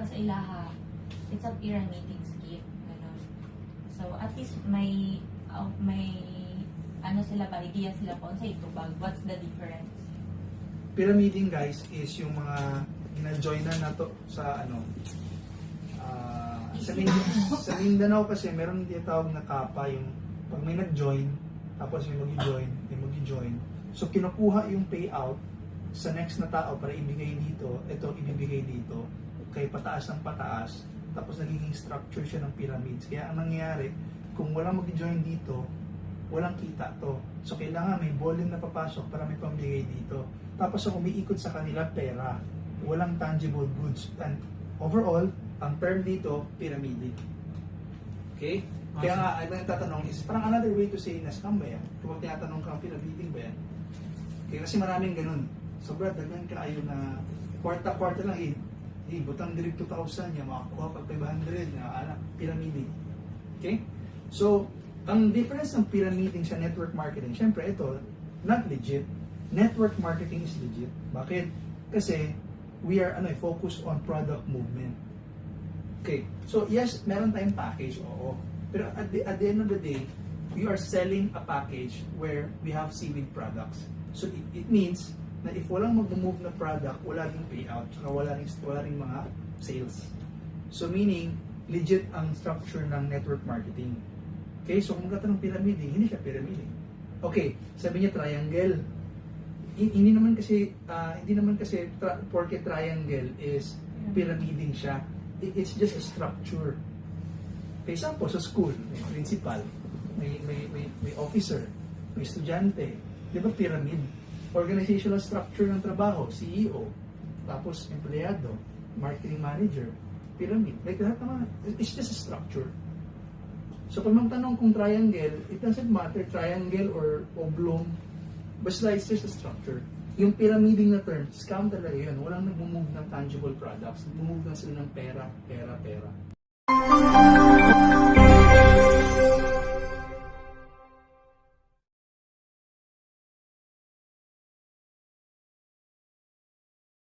sa ilaha, it's a pyramiding scheme. Ganun. So, at least may ano sila ba, idea sila po sa itubag. What's the difference? Pyramiding, guys, is yung mga na-join na to sa ano, sa Mindanao kasi meron tinatawag na kapa, yung pag may nag-join, tapos yung mag-join. So, kinukuha yung payout sa next na tao para ibigay dito, ito ibibigay dito, kay pataas ng pataas, tapos nagiging structure siya ng pyramids. Kaya ang nangyayari, kung walang mag-join dito, walang kita to. So, kailangan may volume na papasok para may pambigay dito. Tapos, so, umiikot sa kanila pera. Walang tangible goods. And overall, ang term dito, pyramiding. Okay? Kaya nga, ay tatanong is, parang another way to say na scam ba yan? Kung tinatanong ka, pyramiding ba yan? Okay, kasi maraming ganun. So, brad, daghan ka ayo na kwarta-kwarta lang butang direct 2,000 niya, makakuha pag 500 na anak, pyramiding. Okay? So, ang difference ng pyramiding sa network marketing, syempre ito, not legit. Network marketing is legit. Bakit? Kasi we are focused on product movement. Okay. So, yes, meron tayong package, oo. Pero at the end of the day, we are selling a package where we have seaweed products. So, it means na if walang mag-move na product, wala ring payout, saka wala ring mga sales. So, meaning, legit ang structure ng network marketing. Okay, so kung magkatanong pyramiding, hindi siya pyramiding. Okay, sabi niya triangle. Hindi naman kasi porke triangle is pyramiding siya. It's just a structure. For example, sa school, may principal, may officer, may estudyante. Di ba pyramid? Organizational structure ng trabaho, CEO, tapos empleyado, marketing manager, pyramid. Like lahat naman, it's just a structure. So pag magtanong kung triangle, it doesn't matter triangle or oblong, basta it's just a structure. Yung pyramiding na term, scam talaga yun. Walang nag-move ng tangible products. Nag-move lang sila ng pera.